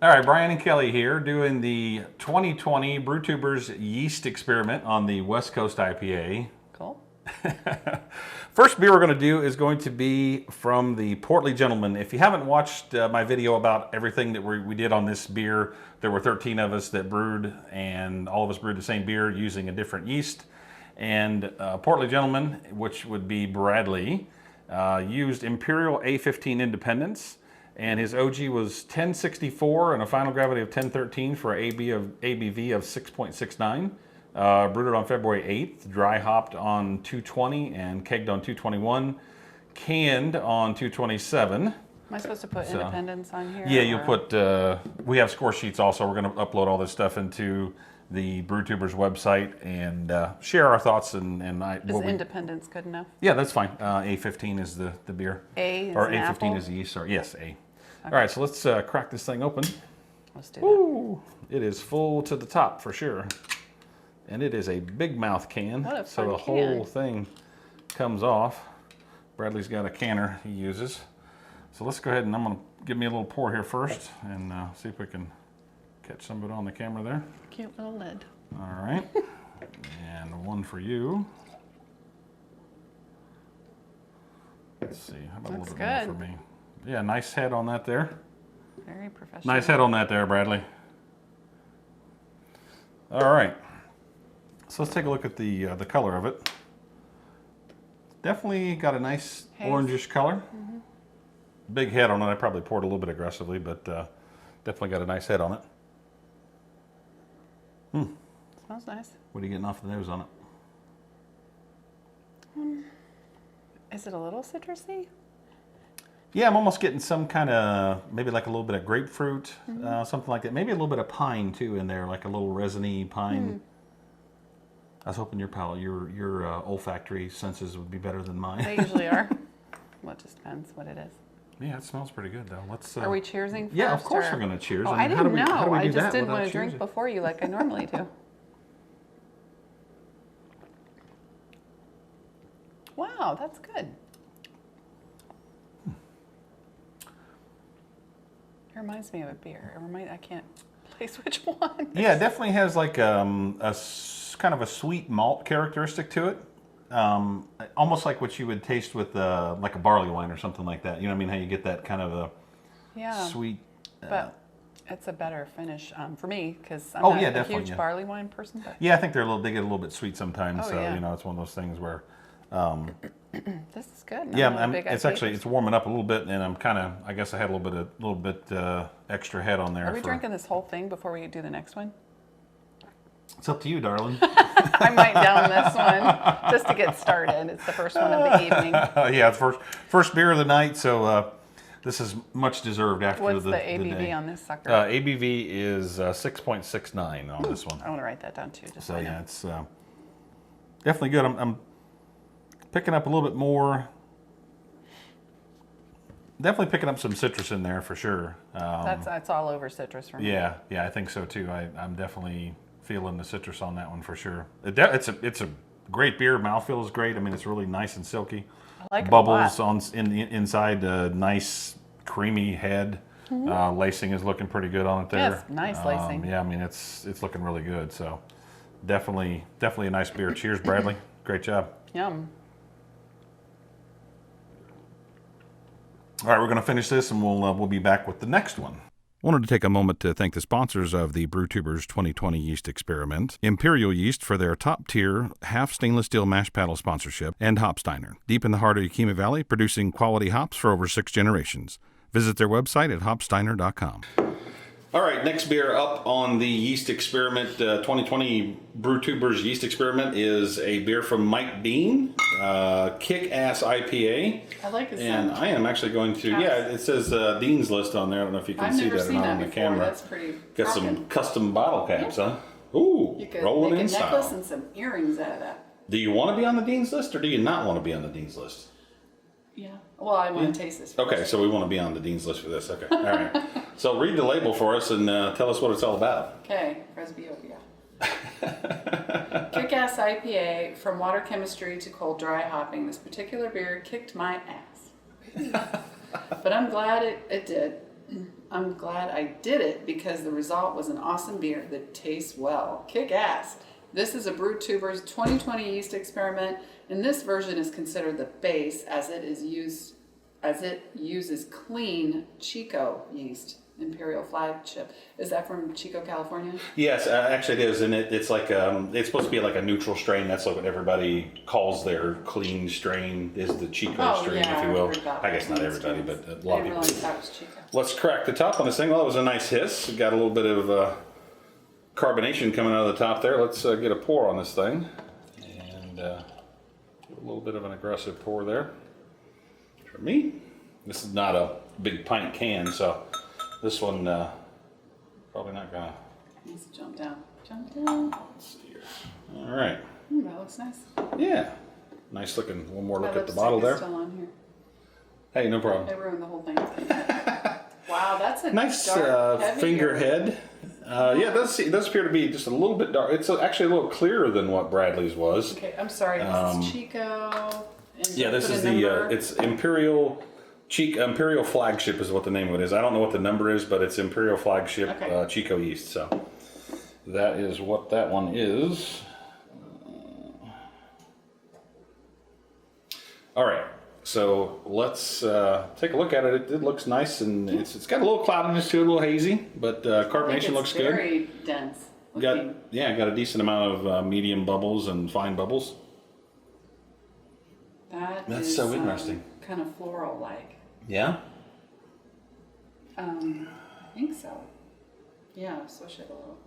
All right, Brian and Kelly here doing the 2020 Brewtubers yeast experiment on the West Coast IPA. Cool. First beer we're going to do is going to be from the Portly Gentleman. If you haven't watched my video about everything that we did on this beer, there were 13 of us that brewed, and all of us brewed the same beer using a different yeast. And Portly Gentleman, which would be Bradley, used Imperial A15 Independence. And his OG was 1064 and a final gravity of 1013 for an ABV of 6.69. Brewed it on February 8th, dry hopped on 220 and kegged on 221, canned on 227. Am I supposed to put Independence on here? Yeah, you'll put, we have score sheets also. We're going to upload all this stuff into the Brewtubers website and share our thoughts. Is Independence good enough? Yeah, that's fine. A15 is the beer. A is or an A15 apple? is the yeast. Sorry, yes, A. Okay. All right, so let's crack this thing open. Let's do that. Ooh, it is full to the top for sure. And it is a big mouth can. What a so fun the can. whole thing comes off. Bradley's got a canner he uses. So let's go ahead and I'm going to give me a little pour here first and see if we can catch some of it on the camera there. Cute little lid. All right. And one for you. Let's see. How about Looks a little bit more for me? Yeah, nice head on that there. Very professional. Nice head on that there, Bradley. All right. So let's take a look at the color of it. Definitely got a nice Haze. orangish color. Mm-hmm. Big head on it. I probably poured a little bit aggressively, but definitely got a nice head on it. Smells nice. What are you getting off the nose on it? Is it a little citrusy? Yeah, I'm almost getting some kind of, maybe like a little bit of grapefruit, Mm-hmm. something like that. Maybe a little bit of pine too in there, like a little resiny pine. I was hoping your palate, your olfactory senses would be better than mine. They usually are. Well, it just depends what it is. Yeah, it smells pretty good though. Let's. Are we cheersing first? Yeah, of course or? we're going to cheers. Oh, I I mean, didn't how do we I do just that didn't want without to drink cheersing? before you like I normally do. Wow, that's good. It reminds me of a beer. I can't place which one. Yeah, it definitely has like kind of a sweet malt characteristic to it. Almost like what you would taste with like a barley wine or something like that. You know what I mean? How you get that kind of a sweet. But it's a better finish for me because I'm Oh, not yeah, a definitely, huge yeah. barley wine person. But Yeah, I think they get a little bit sweet sometimes. Oh, so yeah. you know, it's one of those things where. this is good. Yeah, I'm not a big it's IPA actually person. it's warming up a little bit, and I'm kind of I guess I had a little bit extra head on there. Are we drinking this whole thing before we do the next one? It's up to you, darling. I might down this one just to get started. It's the first one of the evening. Yeah, it's first beer of the night, so this is much deserved after What's the the ABV day. on this sucker? ABV is 6.69 on this one. I want to write that down too. Just So I yeah, know. it's definitely good. I'm picking up a little bit more. Definitely picking up some citrus in there for sure. That's all over citrus for me. Yeah, I think so too. I'm definitely feeling the citrus on that one for sure. It's a great beer. Mouthfeel is great. I mean, it's really nice and silky. I like Bubbles it a lot. in the inside. Nice creamy head. Lacing is looking pretty good on it there. Yes, nice lacing. Yeah, I mean it's looking really good. So definitely a nice beer. Cheers, Bradley. Great job. Yum. All right, we're going to finish this and we'll be back with the next one. Wanted to take a moment to thank the sponsors of the Brewtubers 2020 yeast experiment, Imperial Yeast for their top-tier half stainless steel mash paddle sponsorship, and Hopsteiner, deep in the heart of Yakima Valley, producing quality hops for over 6 generations. Visit their website at hopsteiner.com. All right, next beer up on the yeast experiment, 2020 Brewtubers yeast experiment is a beer from Mike Bean, Kick-Ass IPA. I like this And sound. I am actually going to, yeah, it says Dean's List on there. I don't know if you can I've see never that or seen not that on the before. camera. That's pretty. Got some rockin'. custom bottle caps, huh? Ooh, You could rolling make a in necklace style. and some earrings out of that. Do you want to be on the Dean's List or do you not want to be on the Dean's List? Yeah. Well, I want to taste this first. Okay, so we want to be on the Dean's List for this. Okay, all right. So read the label for us and tell us what it's all about. Okay, presbyopia. Kick-Ass IPA, from water chemistry to cold dry hopping. This particular beer kicked my ass. But I'm glad it did. I'm glad I did it because the result was an awesome beer that tastes well. Kick ass. This is a Brewtubers 2020 yeast experiment, and this version is considered the base as it uses clean Chico yeast, Imperial Flagship. Is that from Chico, California? Yes, actually it is, and it's like it's supposed to be like a neutral strain. That's like what everybody calls their clean strain is the Chico strain, if you will. I guess not everybody, but a lot of people. That was Chico. Let's crack the top on this thing. Well, it was a nice hiss. It got a little bit of carbonation coming out of the top there. Let's get a pour on this thing, and a little bit of an aggressive pour there. For me, this is not a big pint can, so this one probably not gonna. Let's jump down. Jump down. Let's see here. All right. That looks nice. Yeah. Nice looking. One more look My at the bottle there. lipstick is still on here. Hey, no problem. I ruined the whole thing. Wow, that's a Nice dark, heavy finger beer. head. Yeah, it does appear to be just a little bit dark. It's actually a little clearer than what Bradley's was. Okay, I'm sorry. This is Chico. And Yeah, this put is a number. it's Imperial Flagship is what the name of it is. I don't know what the number is, but it's Imperial Flagship Okay. Chico yeast. So that is what that one is. All right, so let's take a look at it. It looks nice, and it's got a little cloudiness to it, a little hazy, but carbonation looks good. Very dense. Got a decent amount of medium bubbles and fine bubbles. That's is, so interesting. Kind of floral-like. Yeah. I think so. Yeah, swish it a little.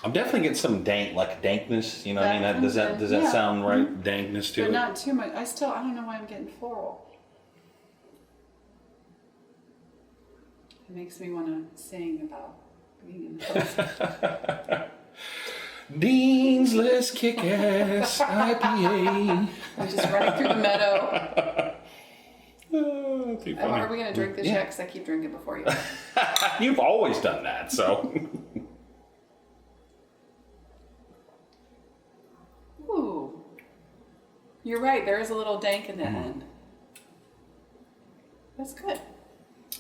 I'm definitely getting some dankness. You know what I mean? That Does that comes in, sound right? Dankness to But it. not too much. I don't know why I'm getting floral. It makes me want to sing about being in the house. Dean's List Kick-Ass IPA. I'm just running through the meadow. Too funny. Are we going to drink this yet? Because I keep drinking before you. You've always done that, so. Ooh. You're right. There is a little dank in the end. That's good.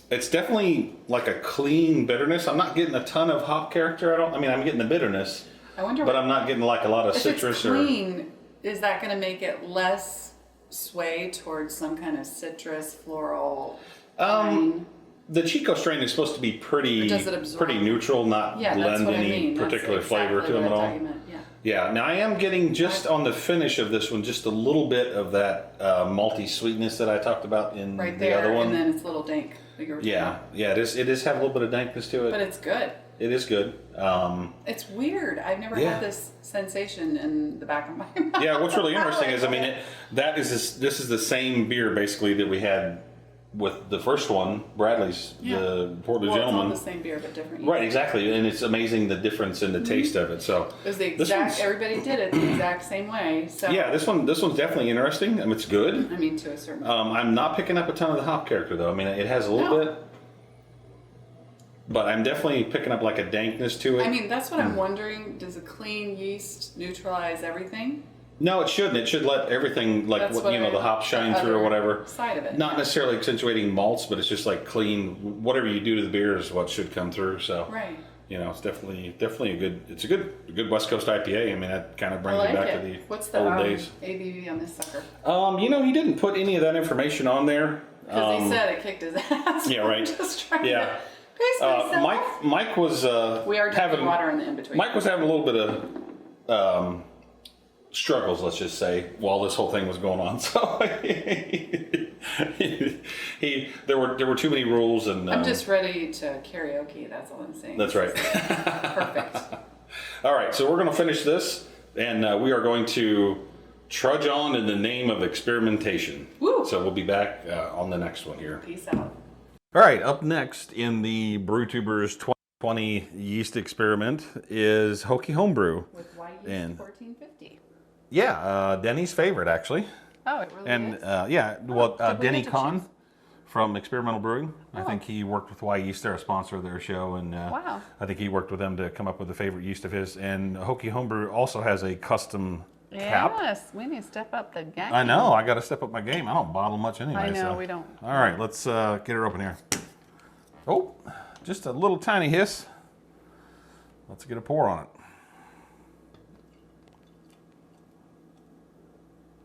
It's definitely like a clean bitterness. I'm not getting a ton of hop character. I'm getting the bitterness. I wonder. But I'm not getting like a lot of if citrus it's clean, is that going to make it less sway towards some kind of citrus, floral? The Chico strain is supposed to be pretty neutral, not Yeah, that's blend what I any mean. particular That's flavor exactly to them at what I all. thought you meant, yeah. Yeah, now I am getting just on the finish of this one, just a little bit of that malty sweetness that I talked about in Right the there, other one. and then it's a little dank. That you were talking about. Yeah, it is have a little bit of dankness to it. But it's good. It is good. It's weird. I've never had this sensation in the back of my mouth. Yeah, what's really interesting is, this is the same beer basically that we had with the first one, Bradley's, the Portly Gentleman. It's all the same beer, but different. Right, exactly, and it's amazing the difference in the taste of it. So it was the exact. Everybody did it the exact same way. So yeah, this one's definitely interesting. It's good. I mean, to a certain. I'm not picking up a ton of the hop character though. I mean, it has a little bit, but I'm definitely picking up like a dankness to it. I mean, that's what I'm wondering. Does a clean yeast neutralize everything? No, it shouldn't. It should let everything, like the hops shine through or whatever. Side of it. Not necessarily accentuating malts, but it's just like clean. Whatever you do to the beer is what should come through. So right. It's definitely a good. It's a good West Coast IPA. I mean, that kind of brings me back to the What's the old days. ABV on this sucker? He didn't put any of that information on there. Because he said it kicked his ass. Yeah, right. Just trying to pace myself. Mike was we are drinking water in the in between. Mike was having a little bit of struggles, let's just say, while this whole thing was going on. So there were too many rules, and I'm just ready to karaoke. That's all I'm saying. That's right. Perfect. All right, so we're going to finish this, and we are going to trudge on in the name of experimentation. Woo! So we'll be back on the next one here. Peace out. All right, up next in the Brewtubers 2020 yeast experiment is Hokie Homebrew. With Wyeast 1450. Yeah, Denny's favorite, actually. Oh, it really is? Denny Kahn from Experimental Brewing. I think he worked with Wyeast. They're a sponsor of their show, and I think he worked with them to come up with a favorite yeast of his. And Hokie Homebrew also has a custom cap. Yes, we need to step up the game. I know. I got to step up my game. I don't bottle much anyway. I know, so. we don't. All right, let's get her open here. Oh, just a little tiny hiss. Let's get a pour on it.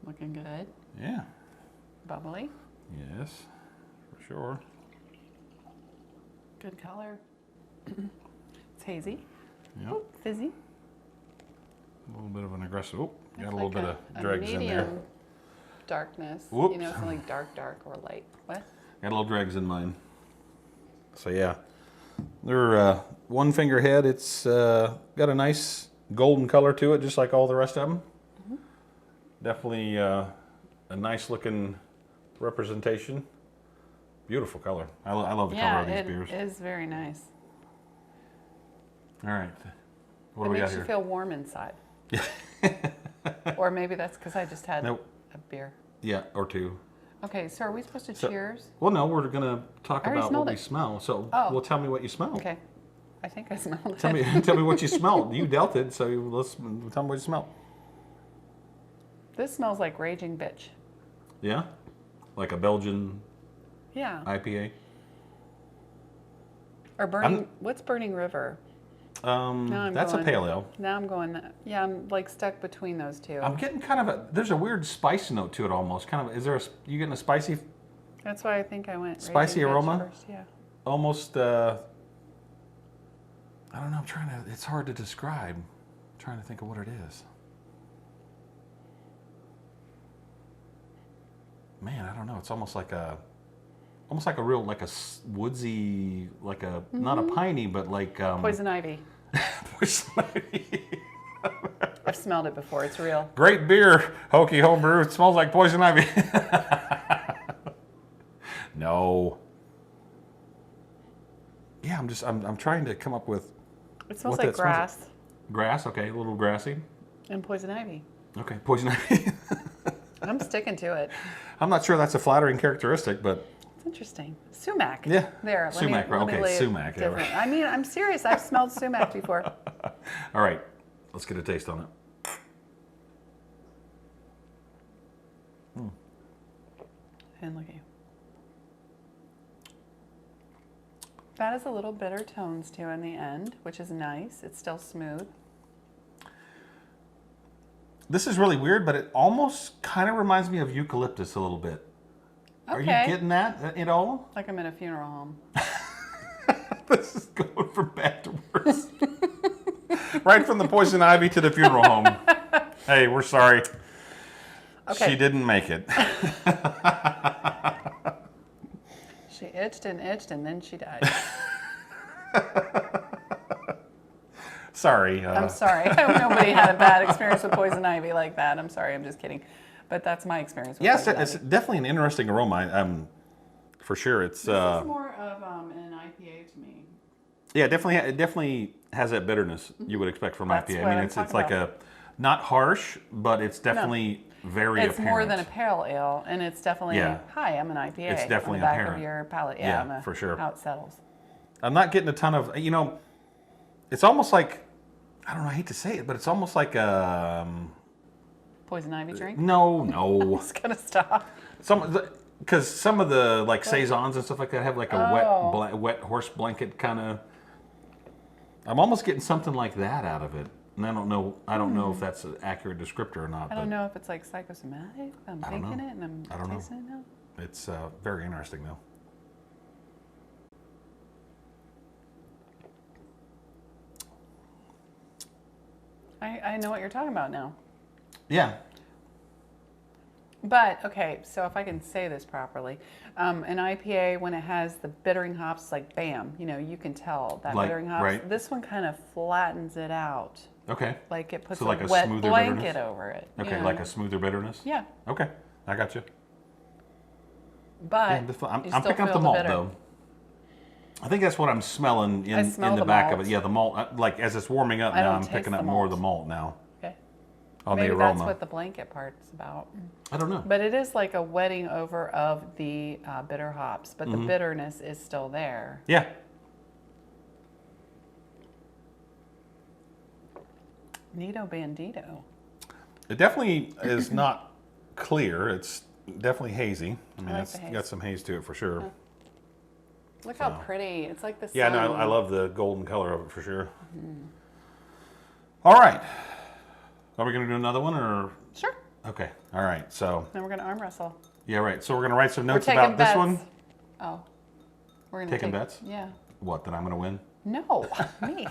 Looking good. Yeah. Bubbly. Yes, for sure. Good color. It's hazy. Yep. Ooh, fizzy. A little bit of an aggressive. Oh, got It's a little like bit of dregs in there. medium darkness. Whoops. You know, it's not like dark or light. What? Got a little dregs in mine. So yeah, they're one finger head. It's got a nice golden color to it, just like all the rest of them. Mm-hmm. Definitely a nice looking representation. Beautiful color. I love the color of these beers. Yeah, it is very nice. All right, what It do we got makes you here? feel warm inside. Or maybe that's because I just had Nope. a beer. Yeah, or two. Okay, so are we supposed to So- cheers? Well, no, we're gonna talk I already about what smelled we it. smell. So, Oh. well, tell me what you smell. Okay. I think I smelled Tell it. me, tell me what you smelled. You dealt it, so let's tell me what you smelled. This smells like Raging Bitch. Yeah, like a Belgian Yeah. IPA. Or Burning, what's Burning River? I'm That's going- a pale ale. Now I'm going, yeah, I'm like stuck between those two. I'm getting kind of there's a weird spice note to it almost. Kind of, is there you getting a spicy, That's why I think I went Spicy Raging Bitch aroma? first, yeah. almost, I don't know, it's hard to describe. I'm trying to think of what it is. Man, I don't know. It's almost like a real, like a woodsy, like a, not a piney, but like, Poison Ivy. poison ivy. I've smelled it before. It's real. Great beer, Hokie Homebrew. It smells like poison ivy. No. Yeah, I'm trying to come up with. It smells What like that smells like. grass Grass, okay, a little grassy. and poison ivy. Okay, poison ivy. I'm sticking to it. I'm not sure that's a flattering characteristic, but It's interesting. Sumac. Yeah. There. Sumac, right, okay, lay it sumac, yeah, different. I mean, I'm serious. I've smelled sumac before. all right, let's get a taste on it. And look at you. That is a little bitter tones too in the end, which is nice. It's still smooth. This is really weird, but it almost kind of reminds me of eucalyptus a little bit. Okay. Are you getting that at all? Like I'm in a funeral home. This is going from bad to worse. Right from the poison ivy to the funeral home. Hey, we're sorry. Okay. She didn't make it. She itched and then she died. Sorry. I'm sorry. Nobody had a bad experience with poison ivy like that. I'm sorry. I'm just kidding. But that's my experience with Yes, poison it's ivy. definitely an interesting aroma. For sure, it's. This is more of an IPA to me. Yeah, it definitely has that bitterness you would expect from That's IPA. what I mean, I'm it's talking like about. a not harsh, but it's definitely very It's apparent. more than a pale ale, and it's definitely, Yeah. hi, I'm an IPA. It's definitely on the back apparent. of your palate. Yeah, Yeah, for sure. How it settles. I'm not getting a ton of, it's almost like, I don't know, I hate to say it, but it's almost like Poison ivy drink? no. It's gonna stop. Because some of the like saisons and stuff like that have like a Oh. wet horse blanket kind of. I'm almost getting something like that out of it, and I don't know if that's an accurate descriptor or not. I don't know if it's like psychosomatic. I'm I don't thinking know. it and I'm I don't know. tasting it now. It's very interesting though. I know what you're talking about now. Yeah. But, okay, so if I can say this properly, an IPA, when it has the bittering hops, like bam, you can tell that Like, bittering hops. right. This one kind of flattens it out. Okay. Like it puts So like a a wet smoother blanket bitterness? over it. Okay, like a smoother bitterness. Yeah, Okay, I got you. but I'm you picking still up the feel malt bitter. though. I I think that's what I'm smelling I in smell the the back of malt. it. Yeah, the malt. Like as it's warming up I now, don't I'm taste picking the up more of the malt. malt now Okay. on Maybe the aroma. that's what the blanket part's about. I don't know. But it is like a wetting over of the bitter hops, but Mm-hmm. the bitterness is still there. Yeah. Nito Bandito. It definitely is not clear. It's definitely hazy. I mean, like it's the haze. got some haze to it for sure. Look how pretty. It's like the sun. Yeah, no, I love the golden color of it for sure. All right. Are we going to do another one or? Sure. Okay. All right. So. Then we're going to arm wrestle. Yeah, right. So we're going to write some notes taking about bets. this one. Oh. We're going to Taking bets? Yeah. What, that I'm going to win? No, me.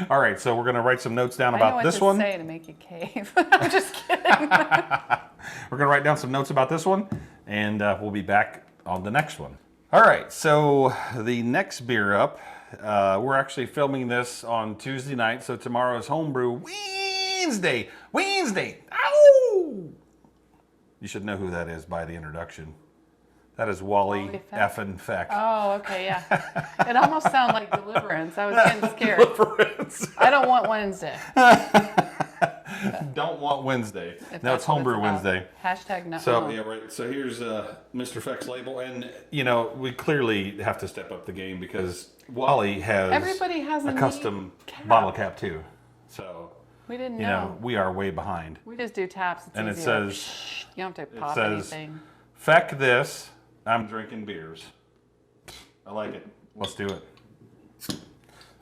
All right. So we're going to write some notes down I know about what this to one. say to make you cave. I'm just kidding. We're going to write down some notes about this one, and we'll be back on the next one. All right. So the next beer up, we're actually filming this on Tuesday night. So tomorrow is Homebrew Wednesday. Wednesday. Ow! You should know who that is by the introduction. That is Wally effing Feck. Oh, okay, yeah. It almost sounded like Deliverance. I was getting scared. Deliverance. I don't want Wednesday. Don't want Wednesday. If No, that's it's what Homebrew about. Wednesday. Hashtag no. So, yeah, right. So here's Mr. Feck's label. And, you know, we clearly have to step up the game because Wally has Everybody has a neat custom cap. bottle cap, too. So, We didn't you know, we are way behind. We just do taps. It's And it easier. says, You don't have to pop says, anything. Feck this, I'm drinking beers. I like it. Let's do it.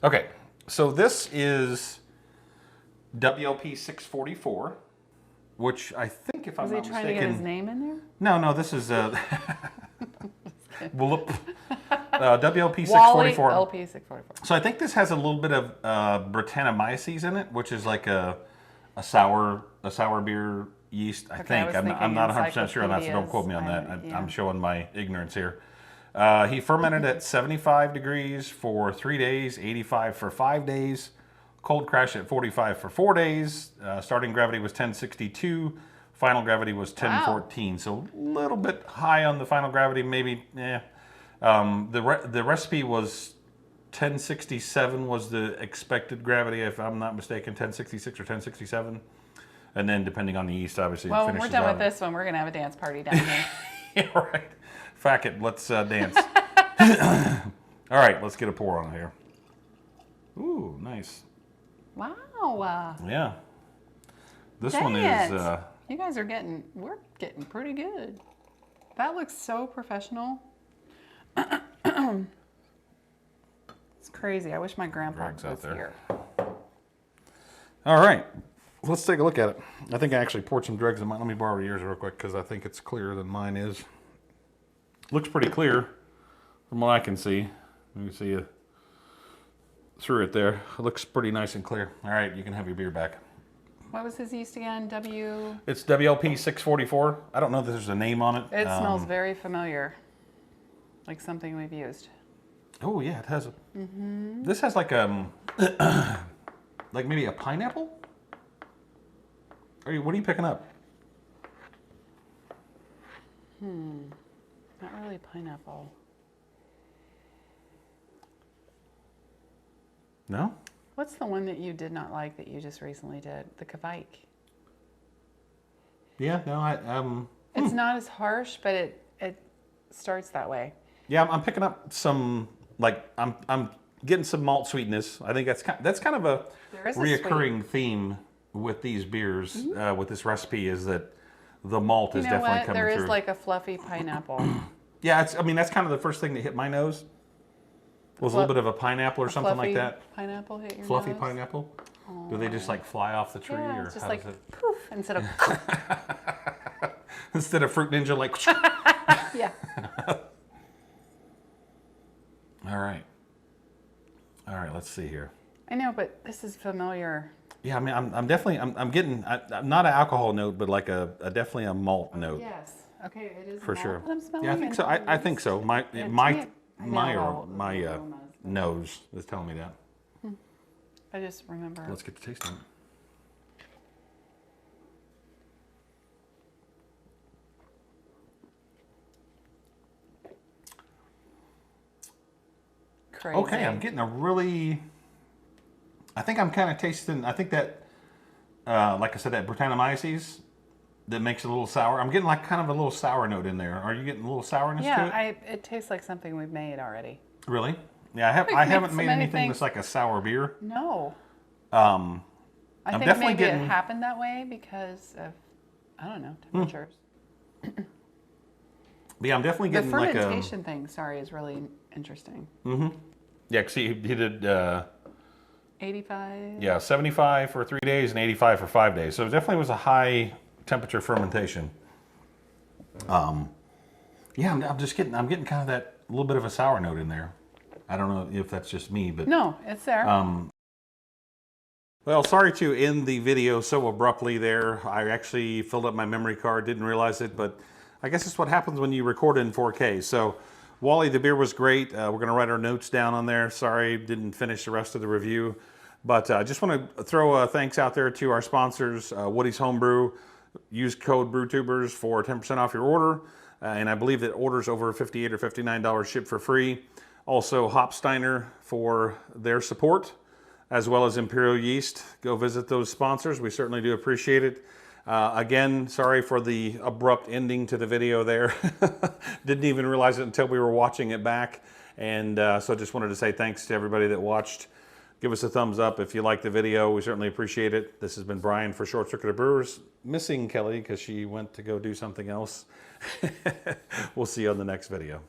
Okay, so this is WLP 644, which I think, if I'm Was he not trying mistaken... to get his name in there? No, this is WLP Wally 644. LP 644. So I think this has a little bit of Brettanomyces in it, which is like a sour beer yeast. I think I'm not 100% sure on that, so don't quote me on that. I'm showing my ignorance here. He fermented at 75 degrees for 3 days, 85 for 5 days, cold crash at 45 for 4 days. Starting gravity was 1062. Final gravity was 1014. So a little bit high on the final gravity, maybe. The recipe was 1067 was the expected gravity, if I'm not mistaken, 1066 or 1067. And then depending on the yeast, obviously, Well, it when finishes we're done out. with this one, we're going to have a dance party down here. Yeah, right. Fuck it, let's dance. All right, let's get a pour on here. Ooh, nice. Wow. Yeah. This Dang one is... it. You guys are we're getting pretty good. That looks so professional. It's crazy. I wish my grandpa Greg's out was there. here. All right, let's take a look at it. I think I actually poured some dregs in mine. Let me borrow yours real quick because I think it's clearer than mine is. Looks pretty clear from what I can see. Let me see you through it there. It looks pretty nice and clear. All right, you can have your beer back. What was his yeast again? It's WLP 644. I don't know if there's a name on it. It smells very familiar. Like something we've used. Oh yeah, it has a... This has like like maybe a pineapple? What are you picking up? Not really pineapple. No? What's the one that you did not like that you just recently did? The Kvike. Yeah, no, It's not as harsh, but it starts that way. Yeah, I'm picking up some, like, I'm getting some malt sweetness. I think that's kind of a reoccurring theme with these beers, with this recipe, is that the malt is definitely coming through. There is like a fluffy pineapple. Yeah, I mean, that's kind of the first thing that hit my nose. Was a little bit of a pineapple or something like that. Pineapple hit your Fluffy nose? pineapple? Do they just like fly off the tree? Yeah, Or it's just how like does it... poof instead of Instead of Fruit Ninja, like... yeah. All right, let's see here. I know, but this is familiar. Yeah, I mean, I'm definitely, I'm getting, I'm not an alcohol note, but like definitely a malt note. Yes. Okay, it is For malt sure. that I'm smelling. Yeah, I think so. I think so. My aromas. nose is telling me that. I just remember. Let's get the taste on it. Crazy. Okay, I'm getting a really. I think I'm kind of tasting. I think that, like I said, that Brettanomyces that makes it a little sour. I'm getting like kind of a little sour note in there. Are you getting a little sourness to it? Yeah, it tastes like something we've made already. Really? Yeah, I haven't made anything that's like a sour beer. No. I I think maybe it happened that way because of, I don't know, temperatures. But yeah, I'm definitely getting the fermentation thing, sorry, is really interesting. Mm-hmm. Yeah, because he did 85. Yeah, 75 for 3 days and 85 for 5 days. So it definitely was a high temperature fermentation. Yeah, I'm getting kind of that little bit of a sour note in there. I don't know if that's just me, but no, it's there. Well, sorry to end the video so abruptly there. I actually filled up my memory card, didn't realize it, but I guess it's what happens when you record in 4K. So, Wally, the beer was great. We're going to write our notes down on there. Sorry, didn't finish the rest of the review. But I just want to throw thanks out there to our sponsors, Woody's Homebrew. Use code Brewtubers for 10% off your order. And I believe that orders over $58 or $59 ship for free. Also, Hopsteiner for their support, as well as Imperial Yeast. Go visit those sponsors. We certainly do appreciate it. Again, sorry for the abrupt ending to the video there. Didn't even realize it until we were watching it back. And so just wanted to say thanks to everybody that watched. Give us a thumbs up if you liked the video. We certainly appreciate it. This has been Brian for Short Circuited Brewers. Missing Kelly because she went to go do something else. We'll see you on the next video.